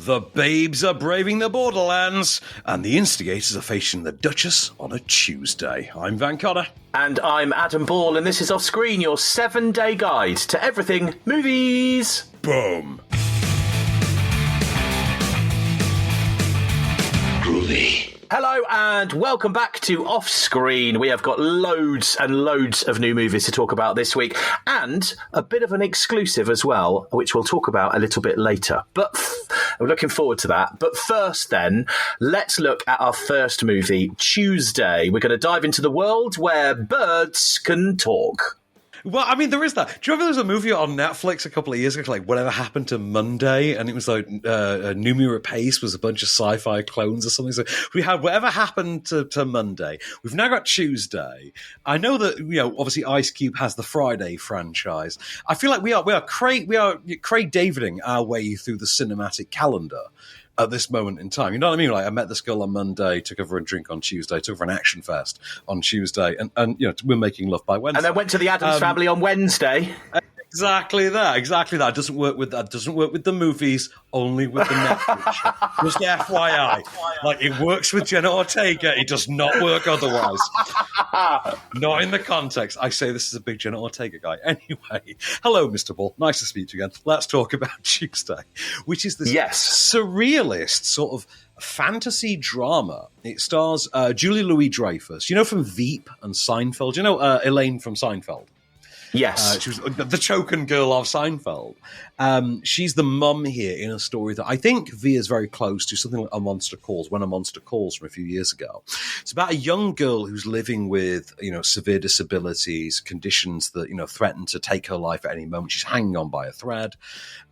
The babes are braving the Borderlands, and the Instigators are facing the Duchess on a Tuesday. I'm Van Connor. And I'm Adam Ball, and this is Off Screen, your 7-day guide to everything movies. Boom. Groovy. Hello and welcome back to Off Screen. We have got loads and loads of new movies to talk about this week, and a bit of an exclusive as well, which we'll talk about a little bit later. But we're looking forward to that. But first then, let's look at our first movie, Tuesday. We're going to dive into the world where birds can talk. Well, I mean, there is that. Do you remember there was a movie on Netflix a couple of years ago, like Whatever Happened to Monday? And it was like Noomi Rapace was a bunch of sci-fi clones or something. So we had Whatever Happened to Monday. We've now got Tuesday. I know that, obviously Ice Cube has the Friday franchise. I feel like we are Craig Daviding our way through the cinematic calendar at this moment in time. You know what I mean? Like, I met this girl on Monday, took her for a drink on Tuesday, took her for an action fest on Tuesday, and we're making love by Wednesday. And then went to the Addams Family on Wednesday. Exactly that. It doesn't work with the movies, only with the Netflix show. Just FYI. Like, it works with Jenna Ortega, it does not work otherwise. Not in the context. I say this is a big Jenna Ortega guy. Anyway, hello, Mr. Ball. Nice to speak to you again. Let's talk about Tuesday, which is this surrealist sort of fantasy drama. It stars Julie Louis-Dreyfus, from Veep and Seinfeld. Elaine from Seinfeld? Yes. She was the choken girl of Seinfeld. She's the mum here in a story that I think veers very close to something like When a Monster Calls from a few years ago. It's about a young girl who's living with, severe disabilities, conditions that, threaten to take her life at any moment. She's hanging on by a thread.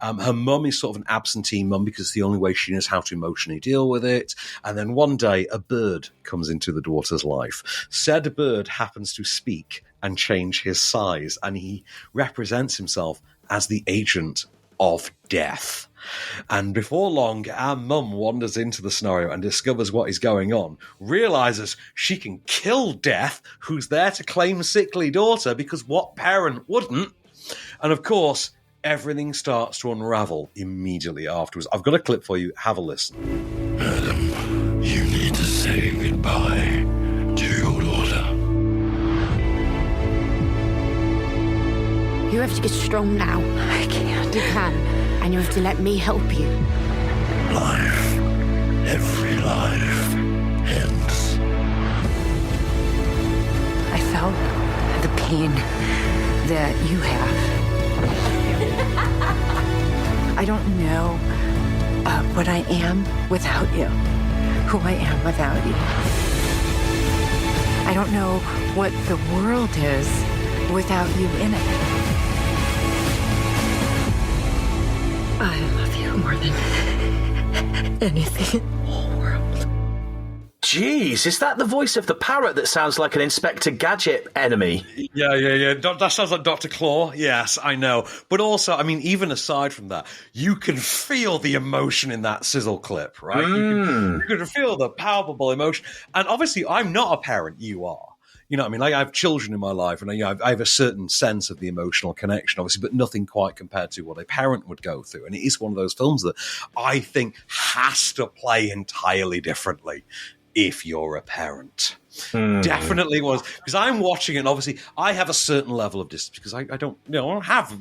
Her mum is sort of an absentee mum because it's the only way she knows how to emotionally deal with it. And then one day, a bird comes into the daughter's life. Said bird happens to speak and change his size, and he represents himself as the agent of death. And before long, our mum wanders into the scenario and discovers what is going on, realizes she can kill Death, who's there to claim sickly daughter, because what parent wouldn't? And of course, everything starts to unravel immediately afterwards. I've got a clip for you. Have a listen. Adam, you need to say goodbye to your daughter. You have to get strong now. I can't. You can. And you have to let me help you. Life. Every life ends. I felt the pain that you have. I don't know what I am without you. Who I am without you. I don't know what the world is without you in it. I love you more than anything in the whole world. Jeez, is that the voice of the parrot that sounds like an Inspector Gadget enemy? Yeah. That sounds like Dr. Claw. Yes, I know. But also, I mean, even aside from that, you can feel the emotion in that sizzle clip, right? You can feel the palpable emotion. And obviously, I'm not a parent, you are. You know what I mean? Like, I have children in my life, and I have a certain sense of the emotional connection, obviously, but nothing quite compared to what a parent would go through. And it is one of those films that I think has to play entirely differently if you're a parent. Definitely was, because I'm watching it, and obviously I have a certain level of distance because I don't have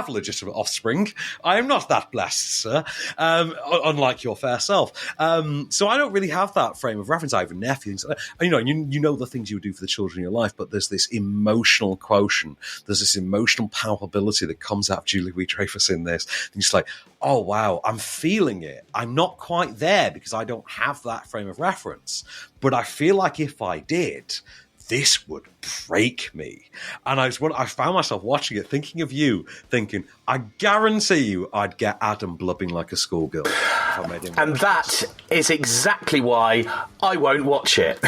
legitimate offspring. I am not that blessed, sir, unlike your fair self. So I don't really have that frame of reference. I have a nephew, things like that. You know the things you would do for the children in your life, but there's this emotional quotient, there's this emotional palpability that comes out of Julie Louis-Dreyfus in this. And you're just like, oh wow, I'm feeling it. I'm not quite there because I don't have that frame of reference. But I feel like if I did, this would break me. And I found myself watching it, thinking of you, thinking, I guarantee you I'd get Adam blubbing like a schoolgirl. And that is exactly why I won't watch it.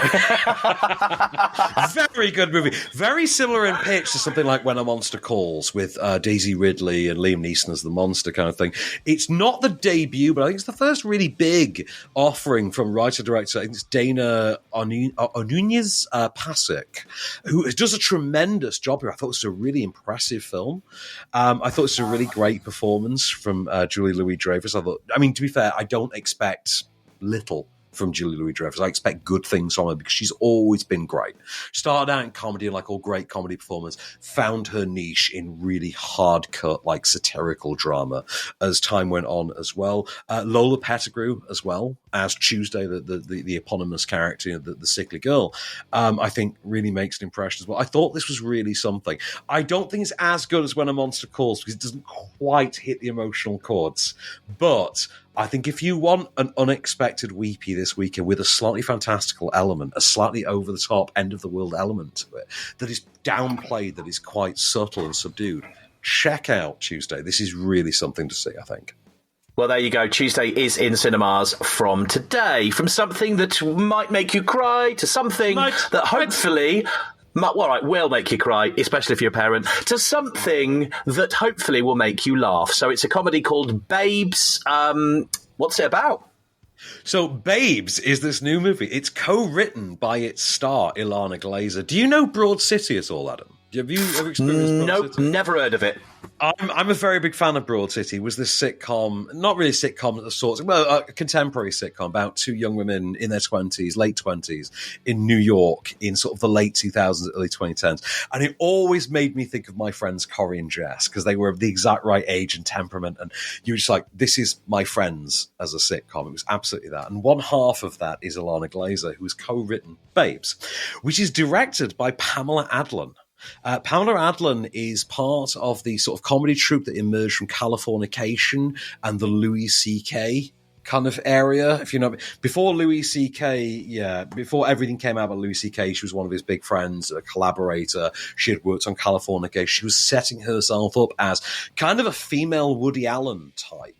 Very good movie. Very similar in pitch to something like When a Monster Calls with Daisy Ridley and Liam Neeson as the monster kind of thing. It's not the debut, but I think it's the first really big offering from writer-director. I think it's Dana Onunez Passi critic who does a tremendous job here. I thought it was a really impressive film. I thought it was a really great performance from Julie Louis-Dreyfus. To be fair, I don't expect little from Julie Louis-Dreyfus. I expect good things from her because she's always been great. Started out in comedy, like all great comedy performers, found her niche in really hard cut, like satirical drama as time went on as well. Lola Pettigrew as well as Tuesday, the eponymous character, the sickly girl, I think really makes an impression as well. I thought this was really something. I don't think it's as good as When a Monster Calls because it doesn't quite hit the emotional chords, but I think if you want an unexpected weepy this weekend with a slightly fantastical element, a slightly over-the-top, end-of-the-world element to it, that is downplayed, that is quite subtle and subdued, check out Tuesday. This is really something to see, I think. Well, there you go. Tuesday is in cinemas from today. From something that might make you cry to something that hopefully... will make you cry, especially if you're a parent, to something that hopefully will make you laugh. So it's a comedy called Babes. What's it about? So Babes is this new movie. It's co-written by its star, Ilana Glazer. Do you know Broad City at all, Adam? Have you ever experienced Broad City? Nope, never heard of it. I'm a very big fan of Broad City. It was this sitcom, not really a sitcom of sorts, a contemporary sitcom about two young women in their 20s, late 20s, in New York in sort of the late 2000s, early 2010s. And it always made me think of my friends Corey and Jess because they were of the exact right age and temperament. And you were just like, this is my friends as a sitcom. It was absolutely that. And one half of that is Ilana Glazer, who has co-written Babes, which is directed by Pamela Adlon. Pamela Adlon is part of the sort of comedy troupe that emerged from Californication and the Louis C.K. kind of area. If you know, before Louis C.K., before everything came out about Louis C.K., she was one of his big friends, a collaborator. She had worked on Californication. She was setting herself up as kind of a female Woody Allen type.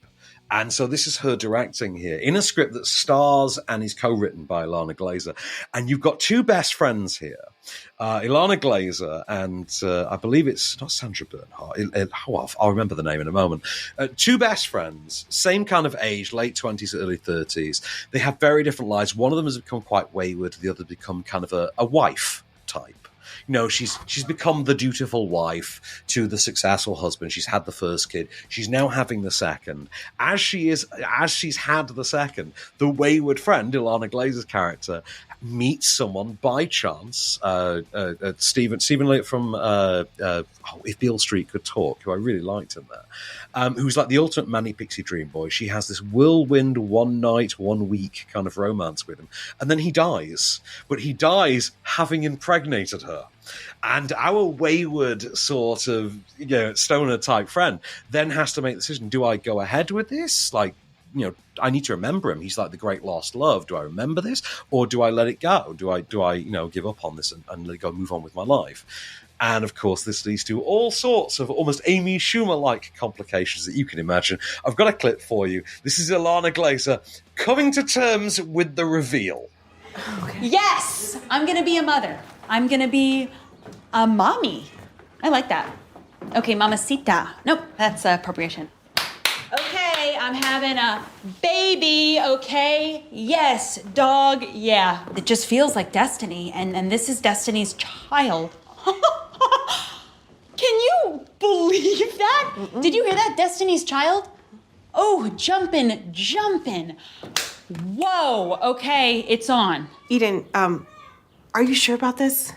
And so this is her directing here in a script that stars and is co-written by Ilana Glazer. And you've got two best friends here, Ilana Glazer and I believe it's not Sandra Bernhardt. I'll remember the name in a moment. Two best friends, same kind of age, late 20s, early 30s. They have very different lives. One of them has become quite wayward. The other become kind of a wife type. You know, she's become the dutiful wife to the successful husband. She's had the first kid. She's now having the second. As she's had the second, the wayward friend, Ilana Glazer's character, meets someone by chance, Stephen Levitt from If Beale Street Could Talk, who I really liked in there, who's like the ultimate manic pixie dream boy. She has this whirlwind, one night, 1 week kind of romance with him. And then he dies. But he dies having impregnated her. And our wayward sort of, stoner type friend then has to make the decision, do I go ahead with this? Like, I need to remember him. He's like the great lost love. Do I remember this? Or do I let it go? Do I give up on this and let it go, move on with my life? And of course, this leads to all sorts of almost Amy Schumer-like complications that you can imagine. I've got a clip for you. This is Ilana Glazer coming to terms with the reveal. Okay. Yes! I'm going to be a mother. I'm going to be a mommy. I like that. Okay, mamacita. Nope, that's appropriation. Okay, I'm having a baby, okay? Yes, dog, yeah. It just feels like destiny, and this is Destiny's child. Can you believe that? Mm-mm. Did you hear that? Destiny's child? Oh, jumpin'. Whoa, okay, it's on. Eden, are you sure about this?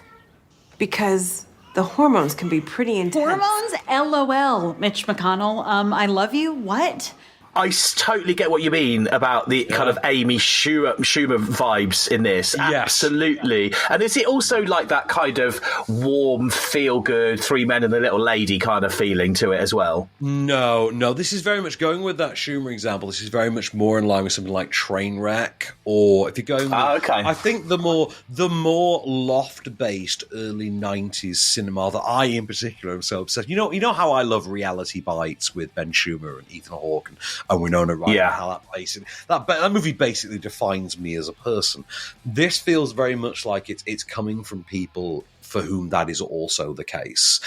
Because the hormones can be pretty intense. Hormones? LOL, Mitch McConnell. I love you. What? I totally get what you mean about the kind of Amy Schumer vibes in this. Yes. Absolutely. And is it also like that kind of warm, feel-good, three men and a little lady kind of feeling to it as well? No. This is very much going with that Schumer example. This is very much more in line with something like Trainwreck, or if you're going with, okay. I think the more loft-based early 90s cinema that I in particular am so obsessed. You know how I love Reality Bites with Ben Schumer and Ethan Hawke and Winona Ryder. Yeah. How that plays in that movie basically defines me as a person. This feels very much like it's coming from people for whom that is also the case.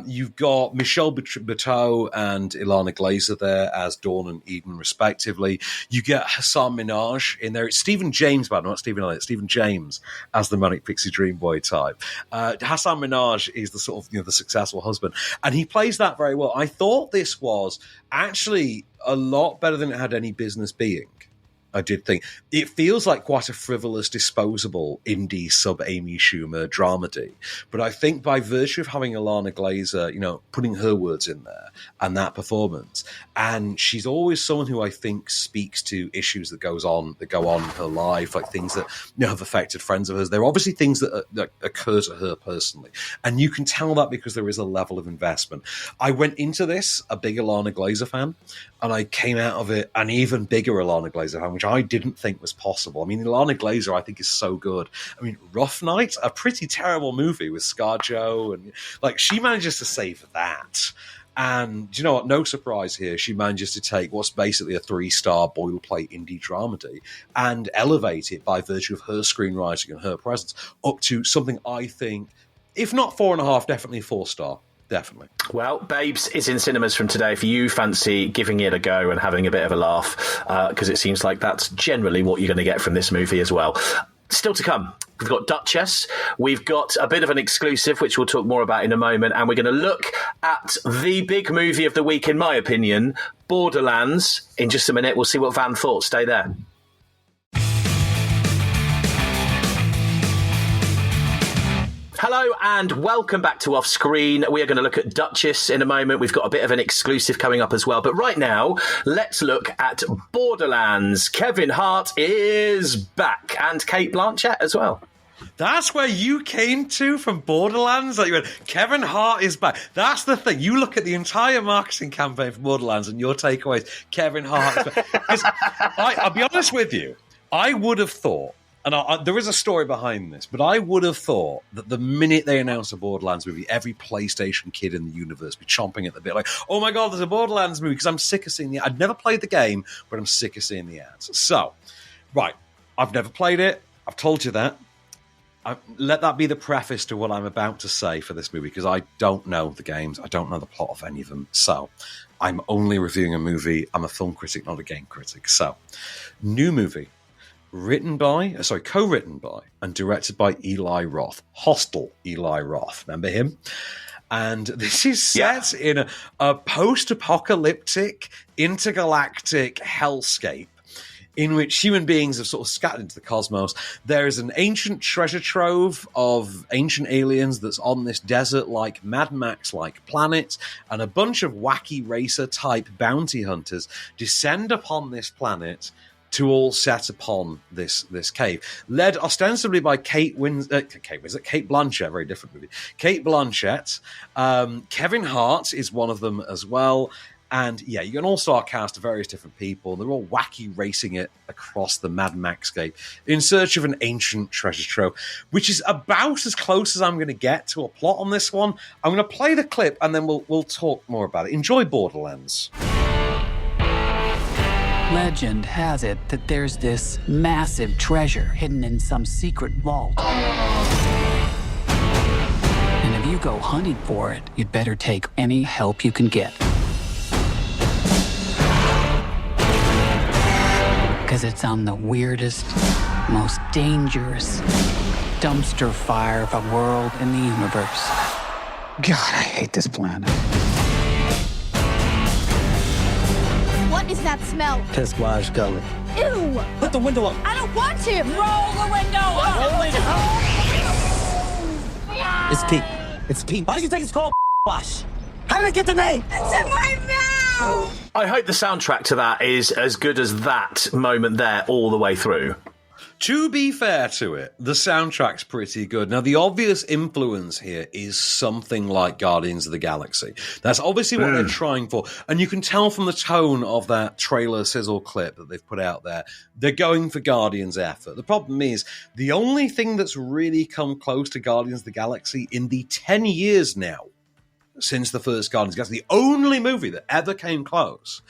You've got Michelle Buteau and Ilana Glazer there as Dawn and Eden, respectively. You get Hassan Minhaj in there. It's Stephen James, but not Stephen Elliott. Stephen James as the Manic Pixie Dream Boy type. Hassan Minhaj is the sort of the successful husband, and he plays that very well. I thought this was actually a lot better than it had any business being. I did think it feels like quite a frivolous, disposable indie sub Amy Schumer dramedy. But I think by virtue of having Ilana Glazer, putting her words in there and that performance, and she's always someone who I think speaks to issues that go on in her life, like things that have affected friends of hers. There are obviously things that occur to her personally, and you can tell that because there is a level of investment. I went into this a big Ilana Glazer fan, and I came out of it an even bigger Ilana Glazer fan, which I didn't think was possible. I mean, Ilana Glazer, I think, is so good. I mean, Rough Night, a pretty terrible movie with ScarJo, and she manages to save that. And you know what? No surprise here. She manages to take what's basically a 3-star boilerplate indie dramedy and elevate it by virtue of her screenwriting and her presence up to something I think, if not 4.5, definitely 4-star. Definitely. Well, Babes is in cinemas from today if you fancy giving it a go and having a bit of a laugh, because it seems like that's generally what you're going to get from this movie as well. Still to come, we've got Duchess, we've got a bit of an exclusive, which we'll talk more about in a moment, and we're going to look at the big movie of the week, in my opinion, Borderlands. In just a minute, we'll see what Van thought. Stay there. Hello and welcome back to Off Screen. We are going to look at Duchess in a moment. We've got a bit of an exclusive coming up as well. But right now, let's look at Borderlands. Kevin Hart is back, and Cate Blanchett as well. That's where you came to from Borderlands? Like you went, Kevin Hart is back. That's the thing. You look at the entire marketing campaign for Borderlands and your takeaway is Kevin Hart is back. 'Cause I'll be honest with you, I would have thought, and there is a story behind this, but I would have thought that the minute they announced a Borderlands movie, every PlayStation kid in the universe would be chomping at the bit like, oh my God, there's a Borderlands movie, because I'm sick of seeing the ads. I've never played the game, but I'm sick of seeing the ads. So, right, I've never played it. I've told you that. Let that be the preface to what I'm about to say for this movie, because I don't know the games. I don't know the plot of any of them. So, I'm only reviewing a movie. I'm a film critic, not a game critic. So, new movie. Co-written by and directed by Eli Roth. Hostel Eli Roth. Remember him? And this is set in a post-apocalyptic, intergalactic hellscape in which human beings have sort of scattered into the cosmos. There is an ancient treasure trove of ancient aliens that's on this desert-like, Mad Max-like planet, and a bunch of wacky racer-type bounty hunters descend upon this planet to all set upon this cave, led ostensibly by Cate Blanchett, very different movie. Cate Blanchett, Kevin Hart is one of them as well, and you get an all-star cast of various different people. They're all wacky racing it across the Mad Maxscape in search of an ancient treasure trove, which is about as close as I'm going to get to a plot on this one. I'm going to play the clip and then we'll talk more about it. Enjoy Borderlands. Legend has it that there's this massive treasure hidden in some secret vault. And if you go hunting for it, you'd better take any help you can get. Because it's on the weirdest, most dangerous dumpster fire of a world in the universe. God, I hate this planet. What is that smell? Pesquage gully. Ew! Put the window up. I don't want to! Roll the window up! It's Pete. It's Pete. Why do you think it's called wash? How did it get the name? It's in my mouth! I hope the soundtrack to that is as good as that moment there all the way through. To be fair to it, the soundtrack's pretty good. Now, the obvious influence here is something like Guardians of the Galaxy. That's obviously what they're trying for. And you can tell from the tone of that trailer sizzle clip that they've put out there, they're going for Guardians' effort. The problem is, the only thing that's really come close to Guardians of the Galaxy in the 10 years now since the first Guardians of the Galaxy, the only movie that ever came close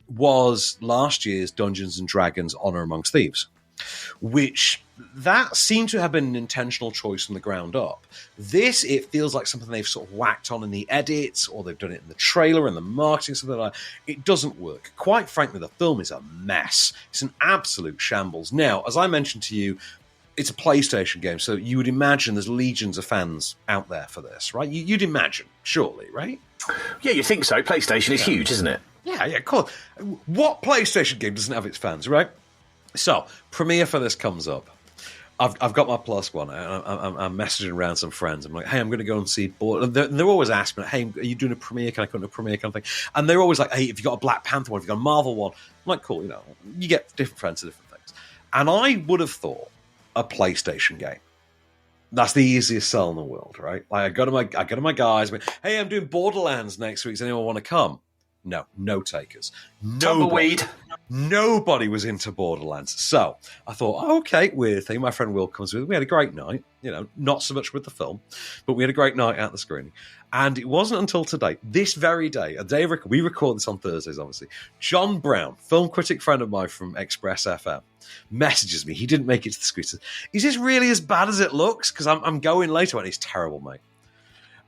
was last year's Dungeons & Dragons Honor Amongst Thieves. which that seemed to have been an intentional choice from the ground up. This, it feels like something they've sort of whacked on in the edits, or they've done it in the trailer and the marketing, something like that. It doesn't work. Quite frankly, the film is a mess. It's an absolute shambles. Now, as I mentioned to you, it's a PlayStation game, so you would imagine there's legions of fans out there for this, right? You'd imagine, surely, right? Yeah, you think so. PlayStation is huge, isn't it? Yeah, of course. What PlayStation game doesn't have its fans, right? So, premiere for this comes up. I've got my plus one. I'm messaging around some friends. I'm like, hey, I'm going to go and see Borderlands. They're always asking me, hey, are you doing a premiere? Can I come to a premiere kind of thing? And they're always like, hey, have you got a Black Panther one? Have you got a Marvel one? I'm like, cool, you get different friends to different things. And I would have thought a PlayStation game. That's the easiest sell in the world, right? Like I go to my guys, hey, I'm doing Borderlands next week. Does anyone want to come? No takers. Tumbleweed. Nobody was into Borderlands. So I thought, okay, weird thing. My friend Will comes with. We had a great night, not so much with the film, but we had a great night at the screening. And it wasn't until today, this very day, we record this on Thursdays, obviously. John Brown, film critic friend of mine from Express FM, messages me. He didn't make it to the screen. He says, is this really as bad as it looks? Because I'm going later, and it's terrible, mate.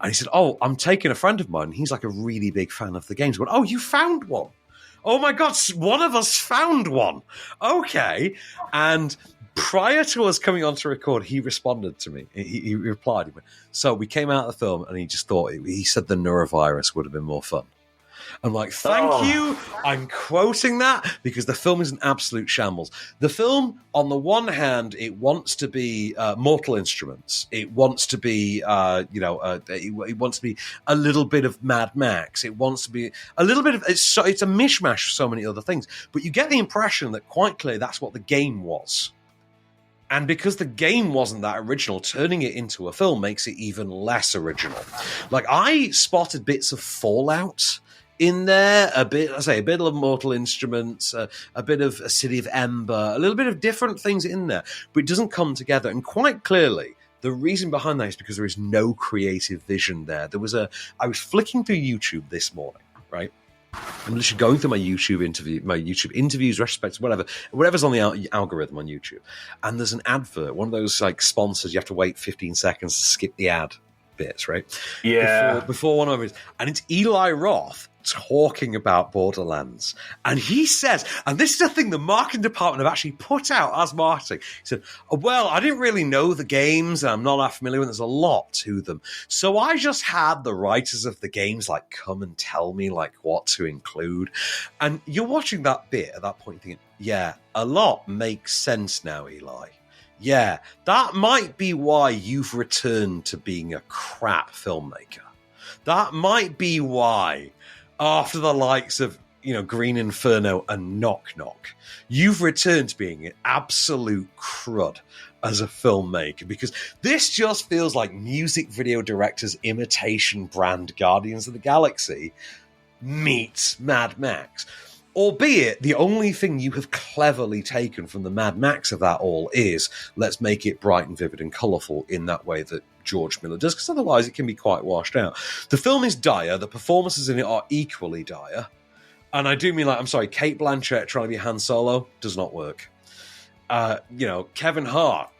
And he said, oh, I'm taking a friend of mine. He's like a really big fan of the games. I went, oh, you found one? Oh, my God, one of us found one. Okay. And prior to us coming on to record, he responded to me. He replied. He went, so we came out of the film, and he just thought, he said the neurovirus would have been more fun. I'm like, thank you. I'm quoting that because the film is an absolute shambles. The film, on the one hand, it wants to be Mortal Instruments. It wants to be, it wants to be a little bit of Mad Max. It wants to be a little bit of, it's a mishmash of so many other things. But you get the impression that quite clearly that's what the game was. And because the game wasn't that original, turning it into a film makes it even less original. Like, I spotted bits of Fallout in there, a bit of Mortal Instruments, a bit of A City of Ember, a little bit of different things in there, but it doesn't come together. And quite clearly, the reason behind that is because there is no creative vision there. I was flicking through YouTube this morning, right? I'm literally going through my YouTube interviews, retrospects, whatever's on the algorithm on YouTube. And there's an advert, one of those like sponsors, you have to wait 15 seconds to skip the ad bits, right? Yeah. Before one of it, and it's Eli Roth talking about Borderlands. And he says, and this is a thing the marketing department have actually put out as marketing. He said, well, I didn't really know the games, and I'm not that familiar with them. There's a lot to them. So I just had the writers of the games like come and tell me like what to include. And you're watching that bit at that point thinking, yeah, a lot makes sense now, Eli. Yeah, that might be why you've returned to being a crap filmmaker. That might be why, after the likes of, Green Inferno and Knock Knock, you've returned to being an absolute crud as a filmmaker, because this just feels like music video director's imitation brand Guardians of the Galaxy meets Mad Max. Albeit, the only thing you have cleverly taken from the Mad Max of that all is, let's make it bright and vivid and colourful in that way that George Miller does, because otherwise it can be quite washed out. The film is dire. The performances in it are equally dire. And I do mean, Kate Blanchett trying to be Han Solo does not work. Kevin Hart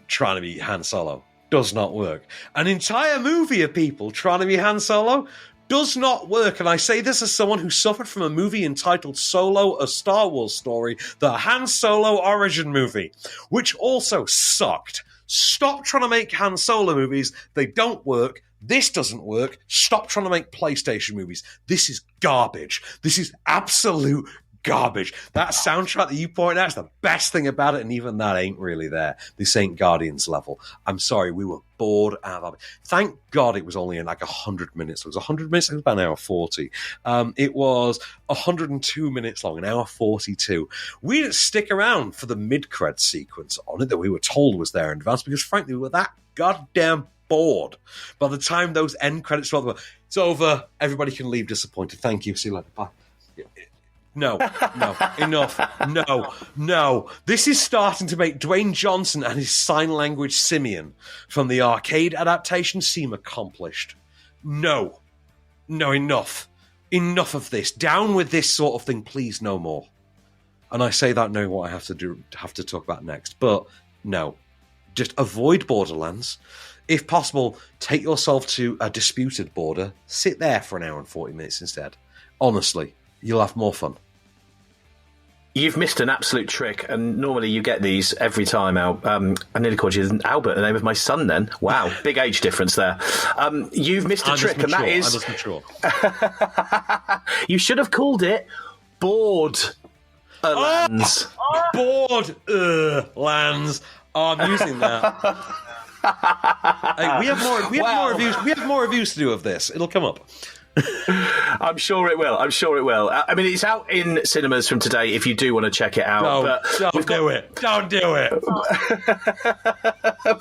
trying to be Han Solo does not work. An entire movie of people trying to be Han Solo does not work. And I say this as someone who suffered from a movie entitled Solo, a Star Wars story, the Han Solo origin movie, which also sucked. Stop trying to make Han Solo movies. They don't work. This doesn't work. Stop trying to make PlayStation movies. This is garbage. This is absolute garbage. That soundtrack that you pointed out is the best thing about it, and even that ain't really there. This ain't Guardians level. I'm sorry, we were bored out of it. Thank God it was only in like 100 minutes. It was 100 minutes, it was about an hour 40. It was 102 minutes long, an hour 42. We didn't stick around for the mid-cred sequence on it that we were told was there in advance, because frankly, we were that goddamn bored. By the time those end credits were, it's over, everybody can leave disappointed. Thank you, see you later, bye. No, enough. No. This is starting to make Dwayne Johnson and his sign language simian from the arcade adaptation seem accomplished. No, enough. Enough of this. Down with this sort of thing, please, no more. And I say that knowing what I have to talk about next. But no, just avoid Borderlands. If possible, take yourself to a disputed border. Sit there for an hour and 40 minutes instead. Honestly, you'll have more fun. You've missed an absolute trick, and normally you get these every time. I nearly called you Albert, the name of my son then. Wow, big age difference there. You've missed a trick, and that is... You should have called it Borderlands. Borderlands. Oh, I'm using that. Hey, we have more reviews to do of this. It'll come up. I'm sure it will. I mean, it's out in cinemas from today if you do want to check it out. Don't do it.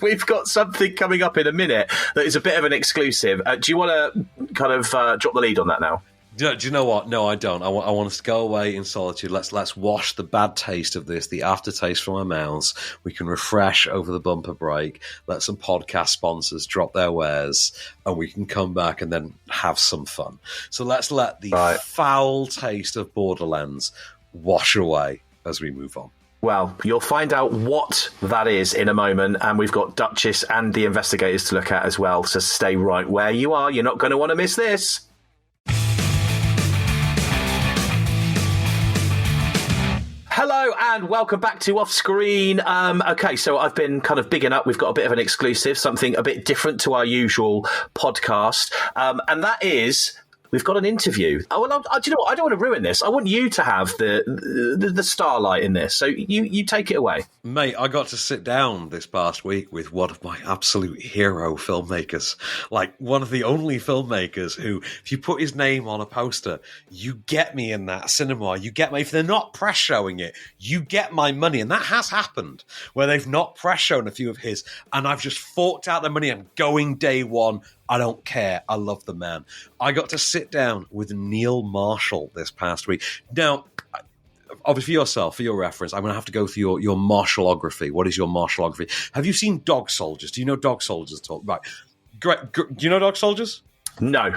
We've got something coming up in a minute that is a bit of an exclusive. Do you want to kind of drop the lead on that now? Do you know what? No, I don't. I want us to go away in solitude. Let's wash the bad taste of this, the aftertaste from our mouths. We can refresh over the bumper break. Let some podcast sponsors drop their wares, and we can come back and then have some fun. So let's let the foul taste of Borderlands wash away as we move on. Well, you'll find out what that is in a moment, and we've got Duchess and the Investigators to look at as well. So stay right where you are. You're not going to want to miss this. Hello and welcome back to Off Screen. Okay, so I've been kind of bigging up. We've got a bit of an exclusive, something a bit different to our usual podcast, and that is we've got an interview. Oh, well, do you know what? I don't want to ruin this. I want you to have the starlight in this. So you take it away. Mate, I got to sit down this past week with one of my absolute hero filmmakers. Like, one of the only filmmakers who, if you put his name on a poster, you get me in that cinema. You get me. If they're not press showing it, you get my money. And that has happened, where they've not press shown a few of his, and I've just forked out the money. I'm going day one. I don't care. I love the man. I got to sit down with Neil Marshall this past week. Now, obviously, for yourself, for your reference, I'm going to have to go through your marshallography. What is your marshallography? Have you seen Dog Soldiers? Do you know Dog Soldiers at all? Right. Great. Do you know Dog Soldiers? No.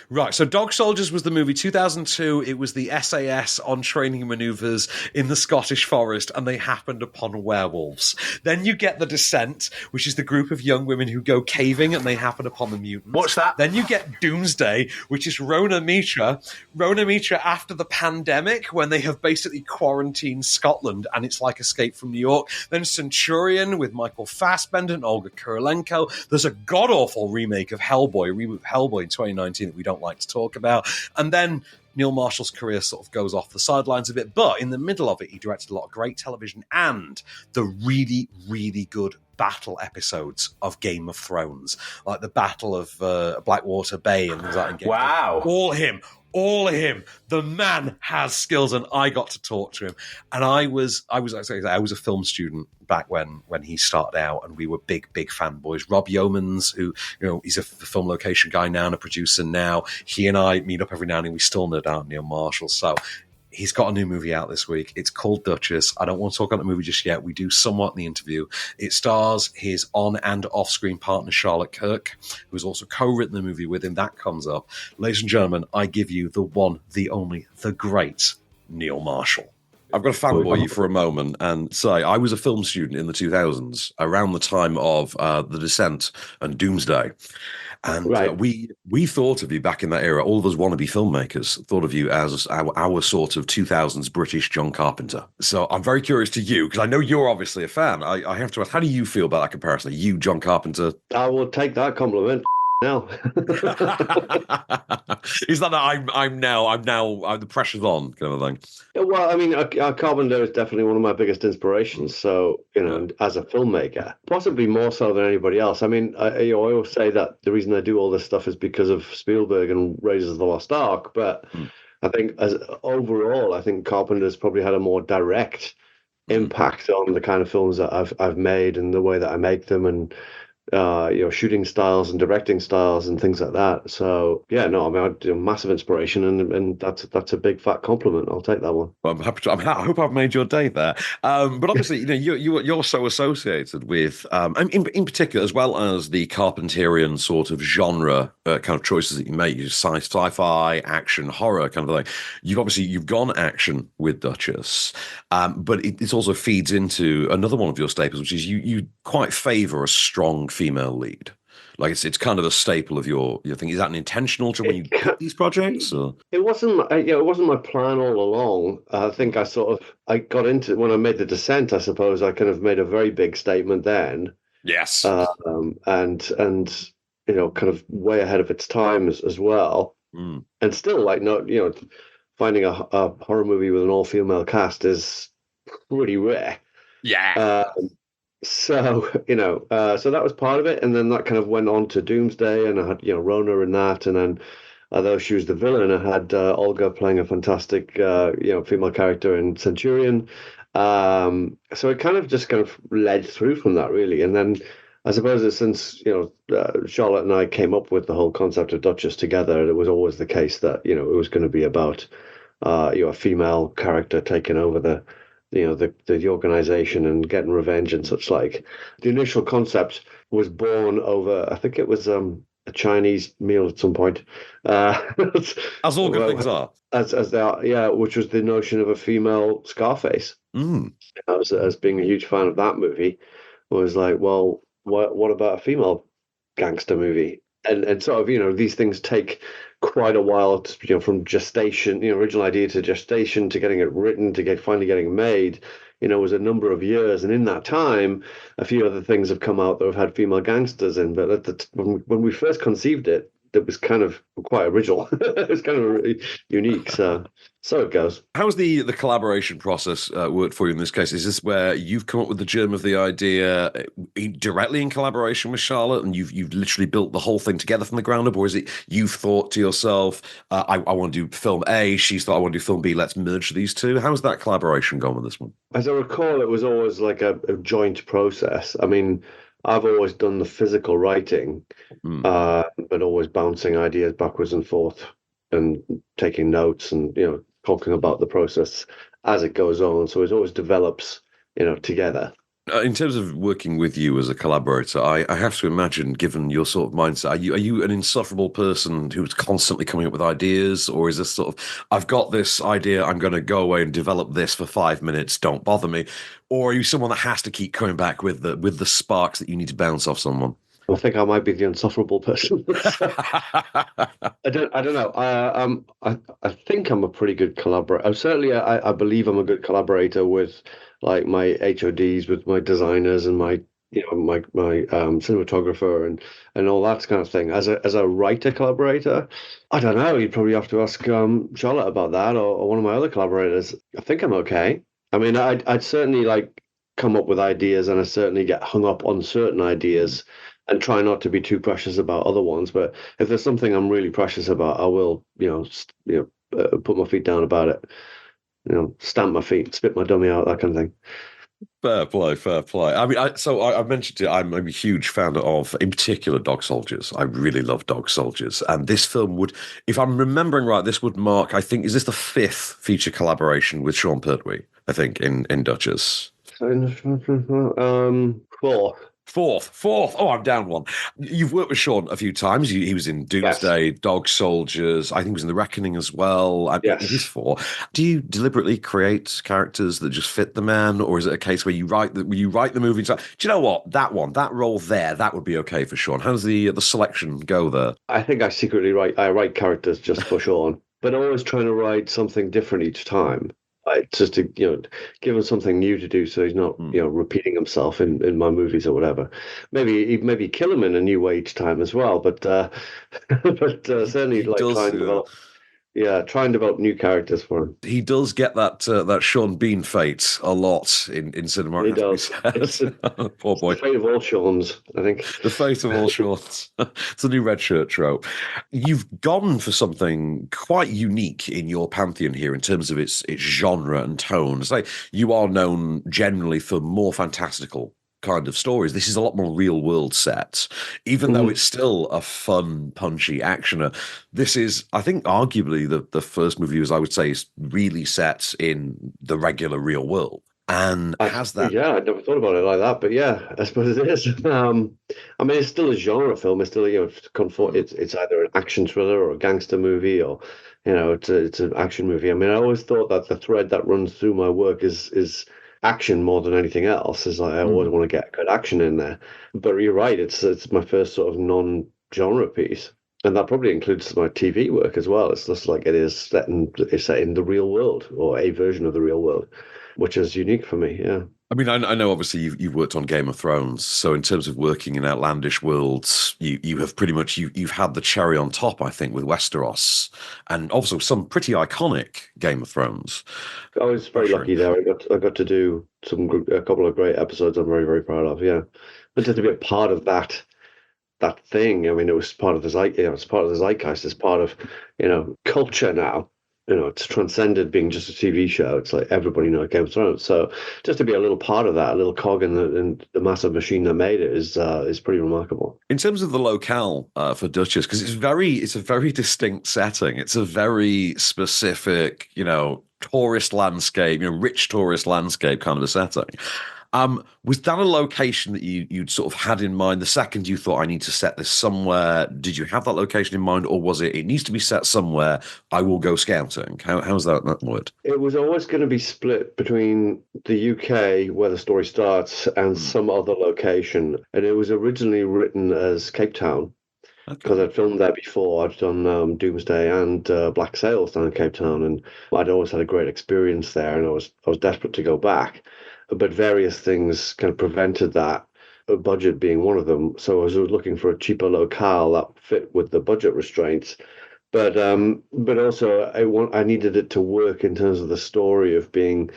Right, so Dog Soldiers was the movie 2002. It was the SAS on training manoeuvres in the Scottish forest, and they happened upon werewolves. Then you get The Descent, which is the group of young women who go caving, and they happen upon the mutants. What's that? Then you get Doomsday, which is Rona Mitra after the pandemic, when they have basically quarantined Scotland, and it's like Escape from New York. Then Centurion with Michael Fassbender and Olga Kurylenko. There's a god-awful remake of Hellboy, a reboot of Hellboy in 2019 that we don't like to talk about. And then Neil Marshall's career sort of goes off the sidelines a bit, but in the middle of it, he directed a lot of great television and the really, really good battle episodes of Game of Thrones, like the Battle of Blackwater Bay and things like that. Wow. All him. The man has skills, and I got to talk to him. And I was a film student back when he started out, and we were big fanboys. Rob Yeomans, who, you know, he's a film location guy now and a producer now. He and I meet up every now and then. We still nerd out Neil Marshall. So he's got a new movie out this week. It's called Duchess. I don't want to talk about the movie just yet. We do somewhat in the interview. It stars his on- and off-screen partner, Charlotte Kirk, who's also co-written the movie with him. That comes up. Ladies and gentlemen, I give you the one, the only, the great Neil Marshall. I've got to fanboy you for a moment and say I was a film student in the 2000s, around the time of The Descent and Doomsday. And we thought of you back in that era, all of us wannabe filmmakers thought of you as our sort of 2000s British John Carpenter. So I'm very curious to you, because I know you're obviously a fan. I have to ask, how do you feel about that comparison? Are you John Carpenter? I will take that compliment. Now is that I'm now the pressure's on kind of a thing? Well, I mean, Carpenter is definitely one of my biggest inspirations. So, you know, as a filmmaker, possibly more so than anybody else. I mean, I always say that the reason I do all this stuff is because of Spielberg and Raiders of the Lost Ark. But I think overall, I think Carpenter's probably had a more direct impact on the kind of films that I've made and the way that I make them, and shooting styles and directing styles and things like that. So yeah, no, I mean, massive inspiration, and that's a big fat compliment. I'll take that one. Well, I'm happy to, I hope I've made your day there. But obviously, you're so associated with, in particular, as well as the Carpenterian sort of genre kind of choices that you make, sci-fi, action, horror kind of thing. You've gone action with Duchess, but it also feeds into another one of your staples, which is you quite favour a strong female lead. Like it's kind of a staple of your thing. Is that an intentional to when you pick these projects? Or? It wasn't. It wasn't my plan all along. I think I got into when I made the descent. I suppose I kind of made a very big statement then. Yes. And kind of way ahead of its time as well. Mm. And still, like, finding a horror movie with an all-female cast is pretty rare. Yeah. So that was part of it, and then that kind of went on to Doomsday, and I had Rona in that, and then although she was the villain, I had Olga playing a fantastic female character in Centurion. So it kind of led through from that, really, and then I suppose that since Charlotte and I came up with the whole concept of Duchess together, it was always the case that it was going to be about a female character taking over the organization and getting revenge and such like. The initial concept was born over, I think it was a Chinese meal at some point. As all good things are. As they are, yeah, which was the notion of a female Scarface. Mm. As being a huge fan of that movie, was like, well, what about a female gangster movie? And sort of, these things take quite a while to, from gestation, original idea to gestation to getting it written to finally getting made, was a number of years. And in that time, a few other things have come out that have had female gangsters in. But when we first conceived it, it was kind of quite original. It was kind of really unique. So it goes. How's the collaboration process worked for you in this case? Is this where you've come up with the germ of the idea directly in collaboration with Charlotte, and you've literally built the whole thing together from the ground up, or is it you've thought to yourself, I want to do film A, she's thought I want to do film B, let's merge these two? How's that collaboration gone with this one? As I recall, it was always like a joint process. I mean, I've always done the physical writing, but always bouncing ideas backwards and forth and taking notes and, talking about the process as it goes on. So it always develops, together. In terms of working with you as a collaborator, I have to imagine, given your sort of mindset, are you an insufferable person who's constantly coming up with ideas, or is this sort of, I've got this idea, I'm going to go away and develop this for 5 minutes, don't bother me, or are you someone that has to keep coming back with the sparks that you need to bounce off someone? I think I might be the insufferable person. I don't know. I think I'm a pretty good collaborator. Certainly, I believe I'm a good collaborator with like my HODs, with my designers and my cinematographer and all that kind of thing. As a writer collaborator, I don't know. You'd probably have to ask Charlotte about that, or one of my other collaborators. I think I'm okay. I mean, I'd certainly like come up with ideas, and I certainly get hung up on certain ideas and try not to be too precious about other ones. But if there's something I'm really precious about, I will, put my feet down about it. Stamp my feet, spit my dummy out, that kind of thing. Fair play. I mean, I mentioned it. I'm a huge fan of, in particular, Dog Soldiers. I really love Dog Soldiers, and this film would, if I'm remembering right, this would mark, I think, is this the 5th feature collaboration with Sean Pertwee? I think in Duchess. Fourth. Oh, I'm down one. You've worked with Sean a few times. He was in Doomsday, yes. Dog Soldiers. I think he was in The Reckoning as well. Yes. It is 4. Do you deliberately create characters that just fit the man, or is it a case where you write the movie? Do you know what? That role there, that would be okay for Sean. How does the selection go there? I think I secretly write characters just for Sean, but always trying to write something different each time. Just to give him something new to do, so he's not repeating himself in my movies or whatever. Maybe kill him in a new way each time as well. But certainly try and develop new characters for him. He does get that Sean Bean fate a lot in cinema. He does. Poor boy. The fate of all Seans, I think. The fate of all Seans. It's a new red shirt trope. You've gone for something quite unique in your pantheon here in terms of its genre and tone. It's like you are known generally for more fantastical kind of stories. This is a lot more real world set, even though it's still a fun, punchy actioner. This is, I think, arguably the first movie, as I would say, is really set in the regular real world. And has that? Yeah, I never thought about it like that, but yeah, I suppose it is. I mean, it's still a genre film. It's still, it's either an action thriller or a gangster movie, or it's an action movie. I mean, I always thought that the thread that runs through my work is action more than anything else. Is like I always want to get good action in there. But you're right. It's my first sort of non-genre piece. And that probably includes my TV work as well. It's just like it's set in the real world, or a version of the real world, which is unique for me. Yeah. I mean, I know obviously you've worked on Game of Thrones, so in terms of working in outlandish worlds, you have pretty much you've had the cherry on top, I think, with Westeros, and also some pretty iconic Game of Thrones. I was very lucky there. I got to do a couple of great episodes. I'm very, very proud of. Yeah, but just to be a part of that thing. I mean, it was part of the it's part of the zeitgeist. It's part of culture now. It's transcended being just a TV show. It's like everybody knows Game of Thrones. So just to be a little part of that, a little cog in the massive machine that made it is pretty remarkable. In terms of the locale for Duchess, because it's a very distinct setting. It's a very specific, tourist landscape, rich tourist landscape kind of a setting. Was that a location that you'd sort of had in mind the second you thought I need to set this somewhere? Did you have that location in mind, or was it needs to be set somewhere, I will go scouting? How's that word? It was always going to be split between the UK, where the story starts, and some other location. And it was originally written as Cape Town, because I'd filmed there before. I'd done Doomsday and Black Sails down in Cape Town, and I'd always had a great experience there, and I was desperate to go back. But various things kind of prevented that, a budget being one of them. So I was looking for a cheaper locale that fit with the budget restraints. But also I needed it to work in terms of the story of being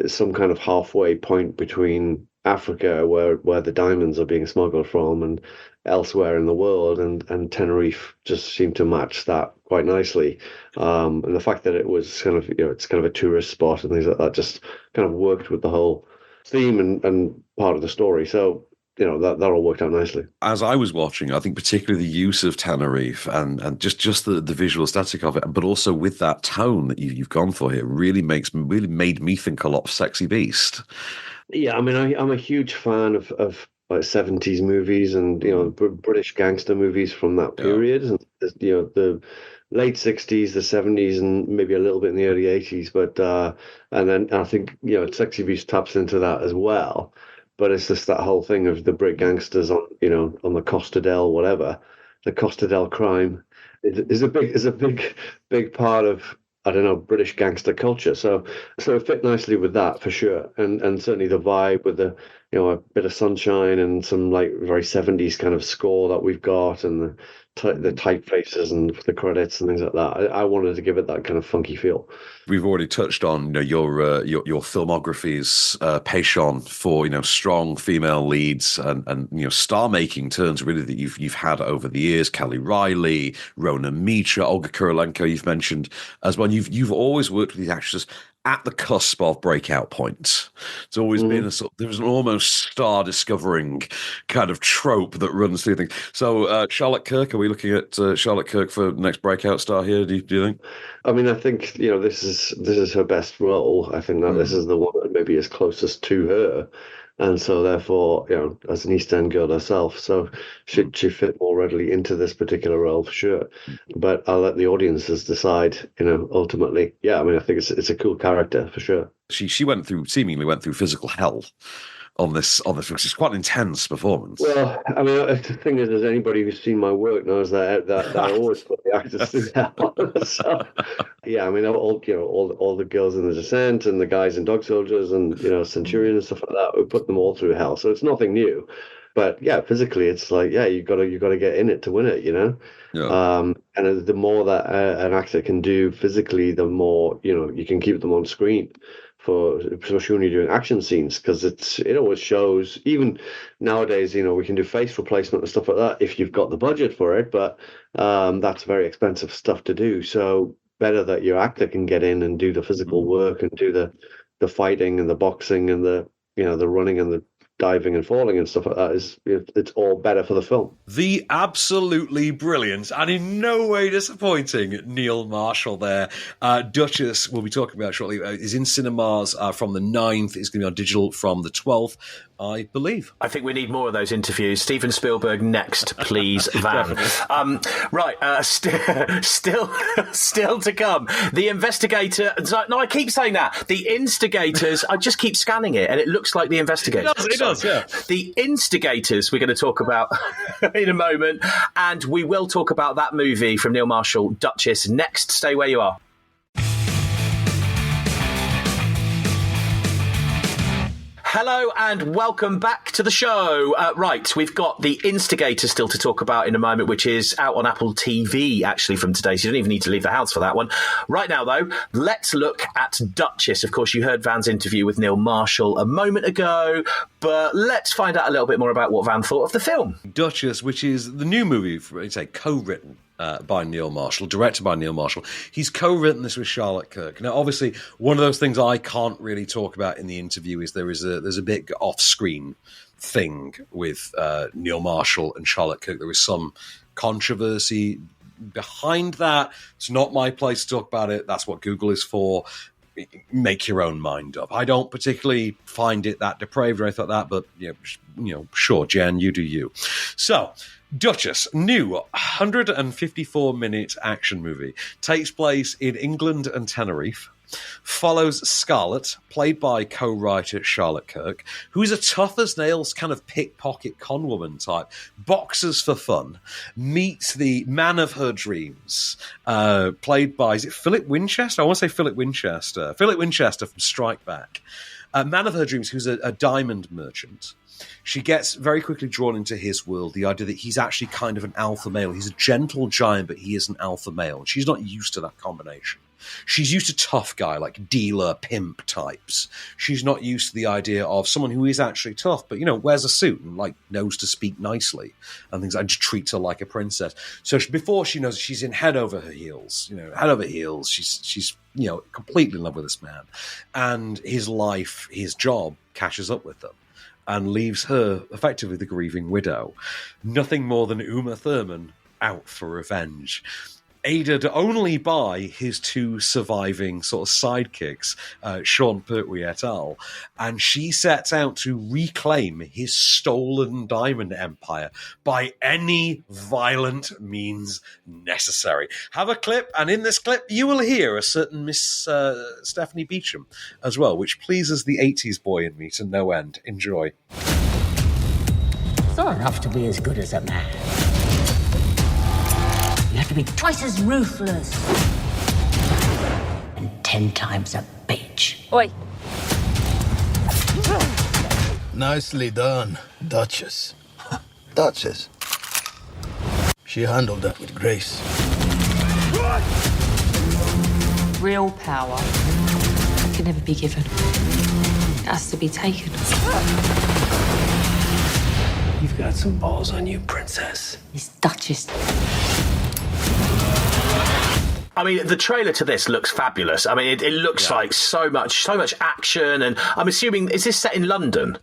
some kind of halfway point between Africa, where the diamonds are being smuggled from, and elsewhere in the world, and Tenerife just seemed to match that quite nicely. And the fact that it was kind of it's kind of a tourist spot and things like that just kind of worked with the whole theme and part of the story. So that all worked out nicely. As I was watching, I think particularly the use of Tenerife and just the visual aesthetic of it, but also with that tone that you've gone for here, really made me think a lot of Sexy Beast. Yeah, I mean, I'm a huge fan of like 70s movies and British gangster movies from that period, and the late 60s, the 70s, and maybe a little bit in the early 80s. But and then I think Sexy Beast taps into that as well. But it's just that whole thing of the Brit gangsters on the Costa del whatever, the Costa del crime is a big part of, I don't know, British gangster culture. So it fit nicely with that for sure, and certainly the vibe with the a bit of sunshine and some like very 70s kind of score that we've got, and the typefaces and the credits and things like that. I wanted to give it that kind of funky feel. We've already touched on your filmography's penchant for strong female leads and star making turns really that you've had over the years. Kelly Riley, Rona Mitra, Olga Kurylenko you've mentioned as well. You've always worked with these actresses at the cusp of breakout points. It's always been there's an almost star discovering kind of trope that runs through things. So Charlotte Kirk, are we looking at Charlotte Kirk for next breakout star here? Do you think? I mean, I think this is her best role. I think that this is the one that maybe is closest to her, and so therefore, as an East End girl herself, so she fit more readily into this particular role for sure. But I'll let the audiences decide. Ultimately, yeah. I mean, I think it's a cool character for sure. She seemingly went through physical hell on this, which is quite an intense performance. Well, I mean, the thing is, anybody who's seen my work knows that I always put the actors through hell. So, yeah, I mean, all the girls in the Descent and the guys in Dog Soldiers and Centurion and stuff like that, we put them all through hell. So it's nothing new. But yeah, physically, it's like you got to get in it to win it, Yeah. And the more that an actor can do physically, the more you can keep them on screen. Especially when you're doing action scenes, because it always shows. Even nowadays, we can do face replacement and stuff like that if you've got the budget for it, but that's very expensive stuff to do. So better that your actor can get in and do the physical work and do the fighting and the boxing and the the running and the diving and falling and stuff like that it's all better for the film. The absolutely brilliant and in no way disappointing Neil Marshall there. Duchess, we'll be talking about shortly, is in cinemas from the 9th. It's going to be on digital from the 12th, I believe. I think we need more of those interviews. Steven Spielberg next, please, Van. Still to come. The Investigator. No, I keep saying that. The Instigators. I just keep scanning it, and it looks like the Investigators. It does, yeah. The Instigators. We're going to talk about in a moment, and we will talk about that movie from Neil Marshall, Duchess. Next, stay where you are. Hello and welcome back to the show. Right, we've got The Instigator still to talk about in a moment, which is out on Apple TV, actually, from today, so you don't even need to leave the house for that one. Right now, though, let's look at Duchess. Of course, you heard Van's interview with Neil Marshall a moment ago, but let's find out a little bit more about what Van thought of the film. Duchess, which is the new movie, co-written by Neil Marshall, directed by Neil Marshall. He's co-written this with Charlotte Kirk. Now, obviously, one of those things I can't really talk about in the interview is there's a big off-screen thing with Neil Marshall and Charlotte Kirk. There was some controversy behind that. It's not my place to talk about it. That's what Google is for. Make your own mind up. I don't particularly find it that depraved or anything like that, but sure, Jen, you do you. So, Duchess, new 154-minute action movie, takes place in England and Tenerife, follows Scarlett, played by co-writer Charlotte Kirk, who's a tough-as-nails kind of pickpocket conwoman type, boxers for fun, meets the man of her dreams, played by, is it Philip Winchester? I want to say Philip Winchester. Philip Winchester from Strike Back. Man of her dreams, who's a diamond merchant. She gets very quickly drawn into his world, the idea that he's actually kind of an alpha male. He's a gentle giant, but he is an alpha male. She's not used to that combination. She's used to tough guy, like dealer, pimp types. She's not used to the idea of someone who is actually tough, but, wears a suit and, knows to speak nicely and things, and just treats her like a princess. So before she knows, she's in head over heels. She's completely in love with this man. And his life, his job, catches up with them and leaves her effectively the grieving widow. Nothing more than Uma Thurman out for revenge, aided only by his two surviving sort of sidekicks, Sean Pertwee et al. And she sets out to reclaim his stolen diamond empire by any violent means necessary. Have a clip, and in this clip you will hear a certain Miss Stephanie Beacham as well, which pleases the 80s boy in me to no end. Enjoy. It's not enough to be as good as a man. You have to be twice as ruthless and 10 times a bitch. Oi. Nicely done, Duchess. Duchess. She handled that with grace. Real power can never be given. It has to be taken. You've got some balls on you, princess. It's Duchess. I mean, the trailer to this looks fabulous. I mean, it looks like so much action, and I'm assuming, is this set in London?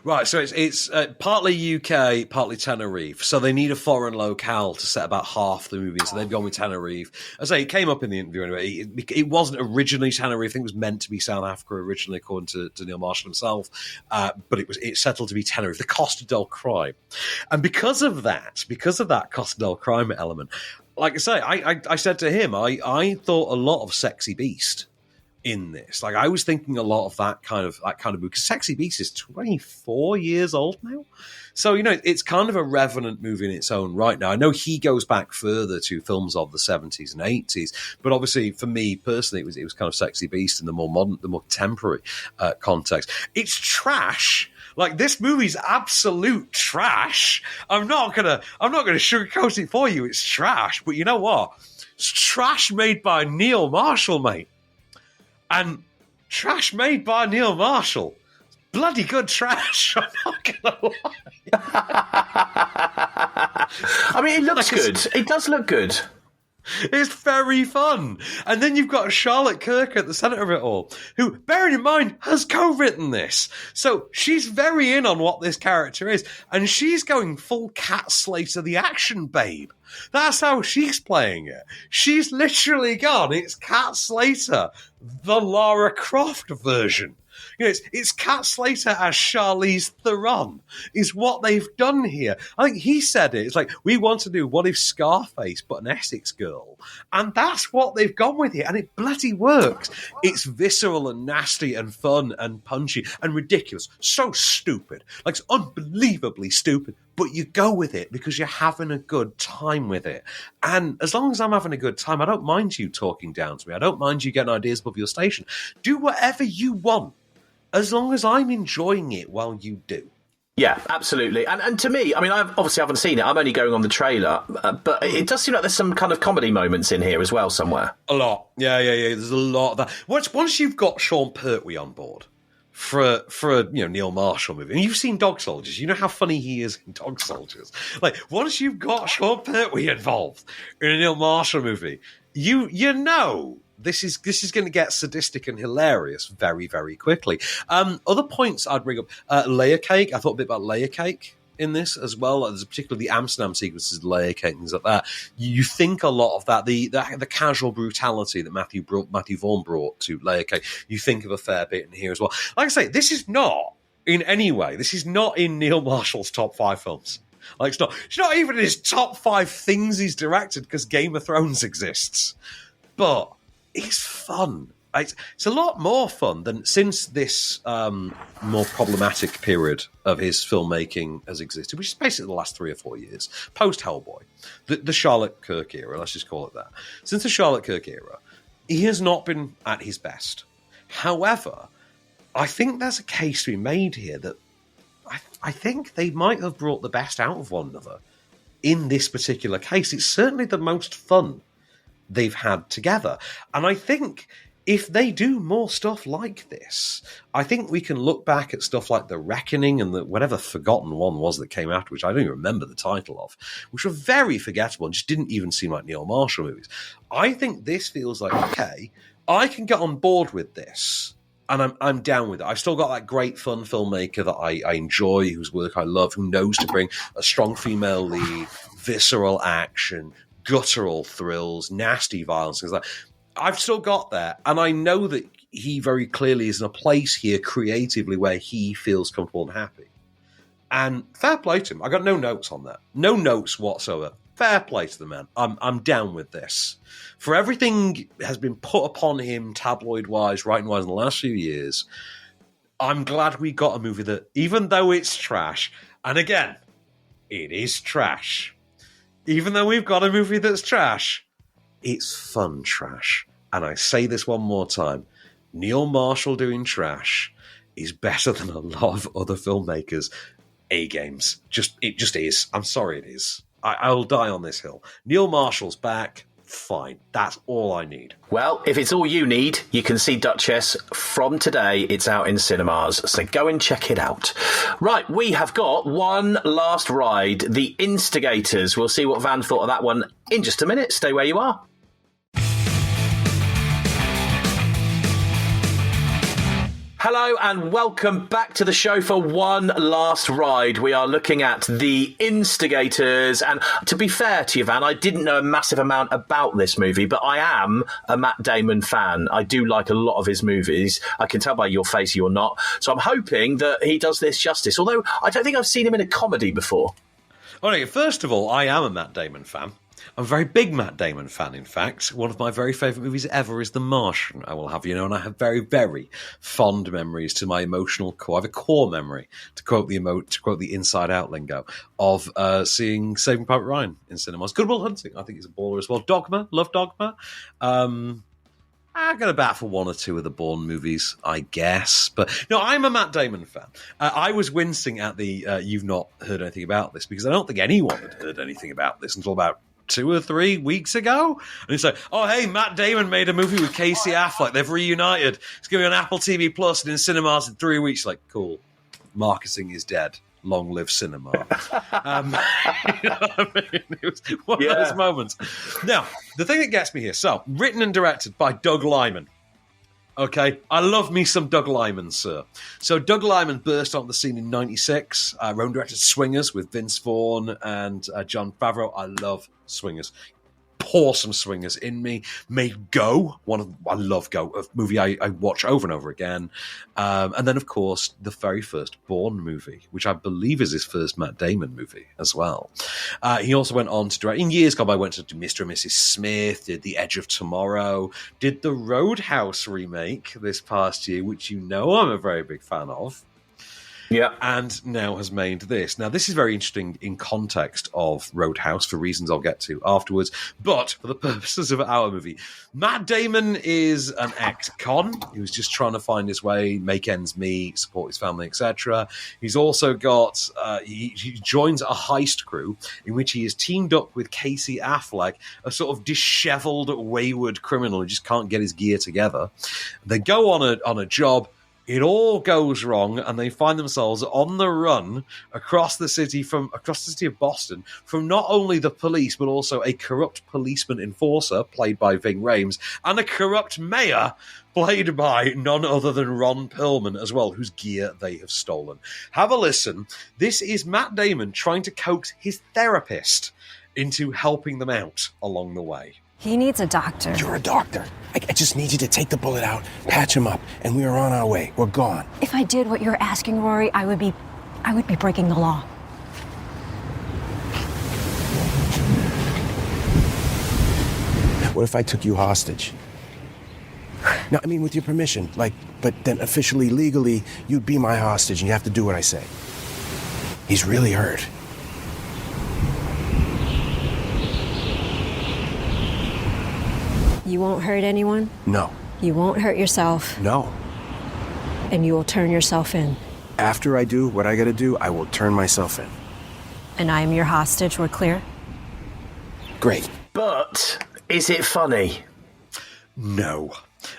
Right, so it's partly UK, partly Tenerife. So they need a foreign locale to set about half the movie. So they've gone with Tenerife. I say it came up in the interview anyway. It wasn't originally Tenerife. I think it was meant to be South Africa originally, according to Neil Marshall himself. But it settled to be Tenerife, the Costa del Crime. And because of that Costa del Crime element, like I say, I said to him, I thought a lot of Sexy Beast in this. Like, I was thinking a lot of that kind of movie, because Sexy Beast is 24 years old now. So, it's kind of a revenant movie in its own right now. I know he goes back further to films of the 70s and 80s, but obviously for me personally, it was kind of Sexy Beast in the more modern, the more contemporary context. It's trash. Like, this movie's absolute trash. I'm not gonna sugarcoat it for you. It's trash, but you know what? It's trash made by Neil Marshall, mate. And trash made by Neil Marshall. Bloody good trash. I'm not gonna lie. I mean, it looks good. It does look good. It's very fun. And then you've got Charlotte Kirk at the centre of it all, who, bearing in mind, has co-written this. So she's very in on what this character is. And she's going full Cat Slater the action babe. That's how she's playing it. She's literally gone, it's Cat Slater, the Lara Croft version. You know, it's Cat Slater as Charlize Theron is what they've done here. I think he said it. It's like, we want to do What If Scarface, but an Essex girl. And that's what they've gone with here. And it bloody works. It's visceral and nasty and fun and punchy and ridiculous. So stupid. Like, it's unbelievably stupid. But you go with it because you're having a good time with it. And as long as I'm having a good time, I don't mind you talking down to me. I don't mind you getting ideas above your station. Do whatever you want, as long as I'm enjoying it while you do. Yeah, absolutely. And to me, I mean, I obviously haven't seen it. I'm only going on the trailer. But it does seem like there's some kind of comedy moments in here as well somewhere. A lot. Yeah. There's a lot of that. Once you've got Sean Pertwee on board for a Neil Marshall movie, and you've seen Dog Soldiers, you know how funny he is in Dog Soldiers. Like, once you've got Sean Pertwee involved in a Neil Marshall movie, you know this is going to get sadistic and hilarious very, very quickly. Other points I'd bring up, layer cake. I thought a bit about layer cake in this as well. There's particularly the Amsterdam sequences, layer cake, things like that. You think a lot of that, the casual brutality that Matthew Vaughn brought to layer cake, you think of a fair bit in here as well. Like I say, this is not in any way, this is not in Neil Marshall's top 5 films. Like, it's not even in his top 5 things he's directed, because Game of Thrones exists. But it's fun. It's a lot more fun than since this more problematic period of his filmmaking has existed, which is basically the last 3 or 4 years, post-Hellboy, the Charlotte Kirk era, let's just call it that. Since the Charlotte Kirk era, he has not been at his best. However, I think there's a case to be made here that I think they might have brought the best out of one another in this particular case. It's certainly the most fun they've had together. And I think if they do more stuff like this, I think we can look back at stuff like The Reckoning and the whatever forgotten one was that came after, which I don't even remember the title of, which were very forgettable and just didn't even seem like Neil Marshall movies. I think this feels like, okay, I can get on board with this. And I'm down with it. I've still got that great fun filmmaker that I enjoy, whose work I love, who knows to bring a strong female lead, visceral action, guttural thrills, nasty violence, things like that. I've still got that. And I know that he very clearly is in a place here creatively where he feels comfortable and happy. And fair play to him. I got no notes on that. No notes whatsoever. Fair play to the man. I'm down with this. For everything has been put upon him tabloid-wise, writing-wise in the last few years, I'm glad we got a movie that, even though it's trash, and again, it is trash. Even though we've got a movie that's trash, it's fun trash. And I say this one more time. Neil Marshall doing trash is better than a lot of other filmmakers' A-games. It just is. I'm sorry it is. I'll die on this hill. Neil Marshall's back. Fine. That's all I need. Well, if it's all you need, you can see Duchess from today. It's out in cinemas, so go and check it out. Right, we have got one last ride, The Instigators. We'll see what Van thought of that one in just a minute. Stay where you are. Hello and welcome back to the show for one last ride. We are looking at The Instigators, and to be fair to you, Van, I didn't know a massive amount about this movie, but I am a Matt Damon fan. I do like a lot of his movies. I can tell by your face you're not. So I'm hoping that he does this justice, although I don't think I've seen him in a comedy before. Okay, first of all, I am a Matt Damon fan. I'm a very big Matt Damon fan, in fact. One of my very favourite movies ever is The Martian, I will have you know, and I have very, very fond memories to my emotional core. I have a core memory, to quote the Inside Out lingo, of seeing Saving Private Ryan in cinemas. Good Will Hunting, I think he's a baller as well. Dogma, love Dogma. I got a bat for one or two of the Bourne movies, I guess. But no, I'm a Matt Damon fan. I was wincing at the you've not heard anything about this, because I don't think anyone had heard anything about this until about 2 or 3 weeks ago. And it's like, oh, hey, Matt Damon made a movie with Casey Affleck. They've reunited. It's going to be on Apple TV Plus and in cinemas in 3 weeks. Like, cool. Marketing is dead. long live cinema. You know what I mean? It was one of those moments. Now, the thing that gets me here, so, written and directed by Doug Liman. Okay, I love me some Doug Liman, sir. So Doug Liman burst onto the scene in 96, wrote and directed Swingers with Vince Vaughn and Jon Favreau. I love Swingers. Pour some Swingers in me. Made Go, I love Go, a movie I watch over and over again. And then, of course, the very first Bourne movie, which I believe is his first Matt Damon movie as well. He also went on to direct, in years gone by, went to do Mr. and Mrs. Smith, did The Edge of Tomorrow, did the Roadhouse remake this past year, which you know I'm a very big fan of. Yeah. And now has made this. Now, this is very interesting in context of Roadhouse for reasons I'll get to afterwards. But for the purposes of our movie, Matt Damon is an ex-con who's just trying to find his way, make ends meet, support his family, etc. He's also got, he joins a heist crew in which he is teamed up with Casey Affleck, a sort of disheveled, wayward criminal who just can't get his gear together. They go on a job. It all goes wrong, and they find themselves on the run across the city of Boston from not only the police, but also a corrupt policeman enforcer, played by Ving Rhames, and a corrupt mayor, played by none other than Ron Perlman as well, whose gear they have stolen. Have a listen. This is Matt Damon trying to coax his therapist into helping them out along the way. He needs a doctor. You're a doctor. I just need you to take the bullet out, patch him up, and we are on our way. We're gone. If I did what you're asking, Rory, I would be breaking the law. What if I took you hostage? No, I mean, with your permission, but then officially, legally, you'd be my hostage and you have to do what I say. He's really hurt. You won't hurt anyone? No. You won't hurt yourself? No. And you will turn yourself in? After I do what I gotta do, I will turn myself in. And I am your hostage, we're clear? Great. But is it funny? No.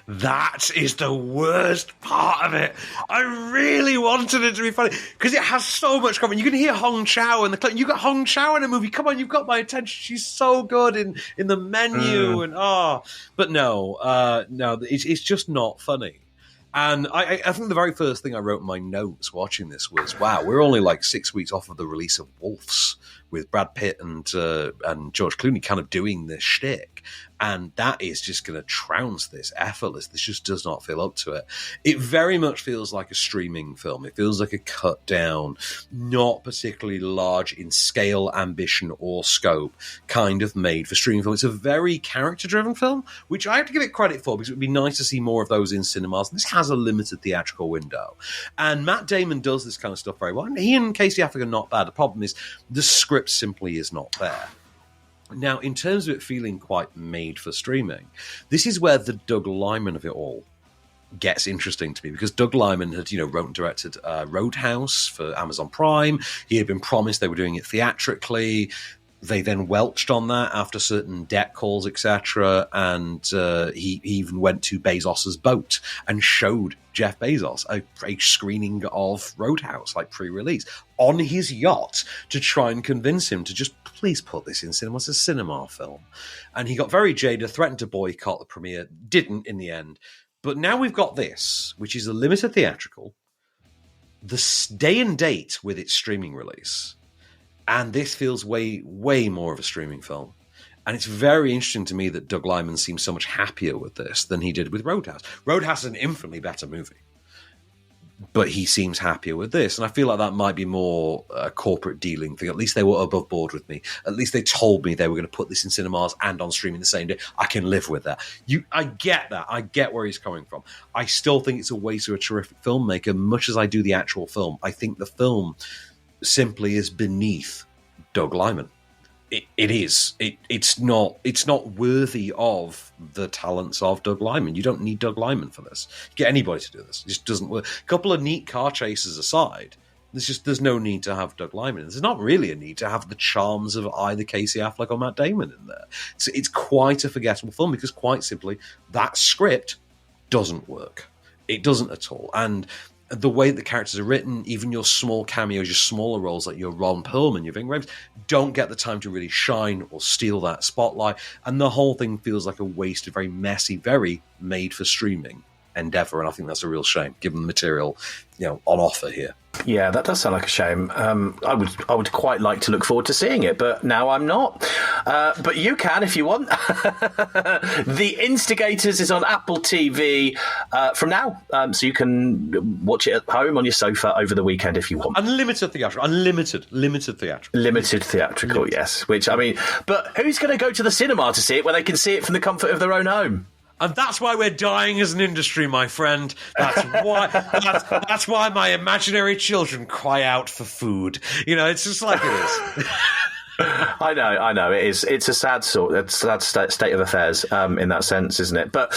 That is the worst part of it. I really wanted it to be funny because it has so much coming. You can hear Hong Chow in the clip. You got Hong Chow in a movie. Come on, you've got my attention. She's so good in the menu but no, it's just not funny. And I think the very first thing I wrote in my notes watching this was, wow, we're only like 6 weeks off of the release of Wolves with Brad Pitt and George Clooney kind of doing this shtick. And that is just going to trounce this effortless. This just does not feel up to it. It very much feels like a streaming film. It feels like a cut down, not particularly large in scale, ambition, or scope, kind of made for streaming film. It's a very character-driven film, which I have to give it credit for because it would be nice to see more of those in cinemas. And this has a limited theatrical window. And Matt Damon does this kind of stuff very well. And he and Casey Affleck are not bad. The problem is the script simply is not there. Now, in terms of it feeling quite made for streaming, this is where the Doug Liman of it all gets interesting to me, because Doug Liman had, wrote and directed Roadhouse for Amazon Prime. He had been promised they were doing it theatrically. They then welched on that after certain debt calls, etc. And he even went to Bezos's boat and showed Jeff Bezos a screening of Roadhouse, like pre-release, on his yacht to try and convince him to just please put this in cinema. It's a cinema film. And he got very jaded, threatened to boycott the premiere, didn't in the end. But now we've got this, which is a limited theatrical, the day and date with its streaming release. And this feels way, way more of a streaming film. And it's very interesting to me that Doug Liman seems so much happier with this than he did with Roadhouse. Roadhouse is an infinitely better movie. But he seems happier with this. And I feel like that might be more a corporate dealing thing. At least they were above board with me. At least they told me they were going to put this in cinemas and on streaming the same day. I can live with that. I get that. I get where he's coming from. I still think it's a waste of a terrific filmmaker, much as I do the actual film. I think the film simply is beneath Doug Liman. It is. It's not worthy of the talents of Doug Liman. You don't need Doug Liman for this. Get anybody to do this. It just doesn't work. A couple of neat car chases aside, there's no need to have Doug Liman. There's not really a need to have the charms of either Casey Affleck or Matt Damon in there. It's quite a forgettable film because, quite simply, that script doesn't work. It doesn't at all. And the way that the characters are written, even your small cameos, your smaller roles like your Ron Perlman, your Ving Rhames, don't get the time to really shine or steal that spotlight. And the whole thing feels like a wasted, very messy, very made-for-streaming endeavor. And I think that's a real shame, given the material, on offer here. Yeah, that does sound like a shame. I would quite like to look forward to seeing it, but now I'm not. But you can if you want. The Instigators is on Apple TV from now, so you can watch it at home on your sofa over the weekend if you want. Unlimited theatrical. Limited theatrical, yes. Which, I mean, but who's going to go to the cinema to see it when they can see it from the comfort of their own home? And that's why we're dying as an industry, my friend. That's why my imaginary children cry out for food. It's just like it is. I know. It is. It's a sad state of affairs in that sense, isn't it? But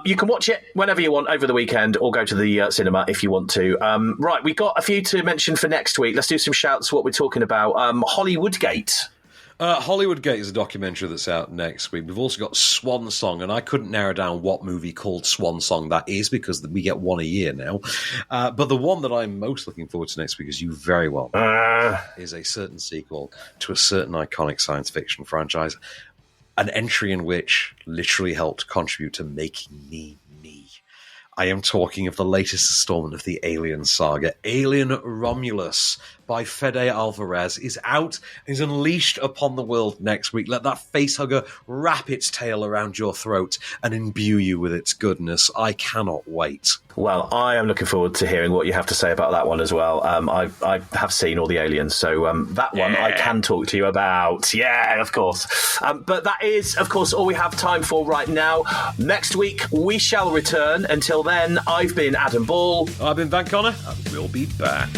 you can watch it whenever you want over the weekend, or go to the cinema if you want to. Right, we got a few to mention for next week. Let's do some shouts for what we're talking about. Hollywoodgate. Hollywoodgate is a documentary that's out next week. We've also got Swan Song, and I couldn't narrow down what movie called Swan Song that is, because we get one a year now. But the one that I'm most looking forward to next week, as you very well know, is a certain sequel to a certain iconic science fiction franchise, an entry in which literally helped contribute to making me me. I am talking of the latest installment of the Alien saga. Alien Romulus by Fede Alvarez is out and is unleashed upon the world next week. Let that facehugger wrap its tail around your throat and imbue you with its goodness. I cannot wait. Well, I am looking forward to hearing what you have to say about that one as well. I have seen all the Aliens, so that one I can talk to you about. Yeah, of course. But that is, of course, all we have time for right now. Next week, we shall return. Until then, I've been Adam Ball. I've been Van Connor, and we'll be back.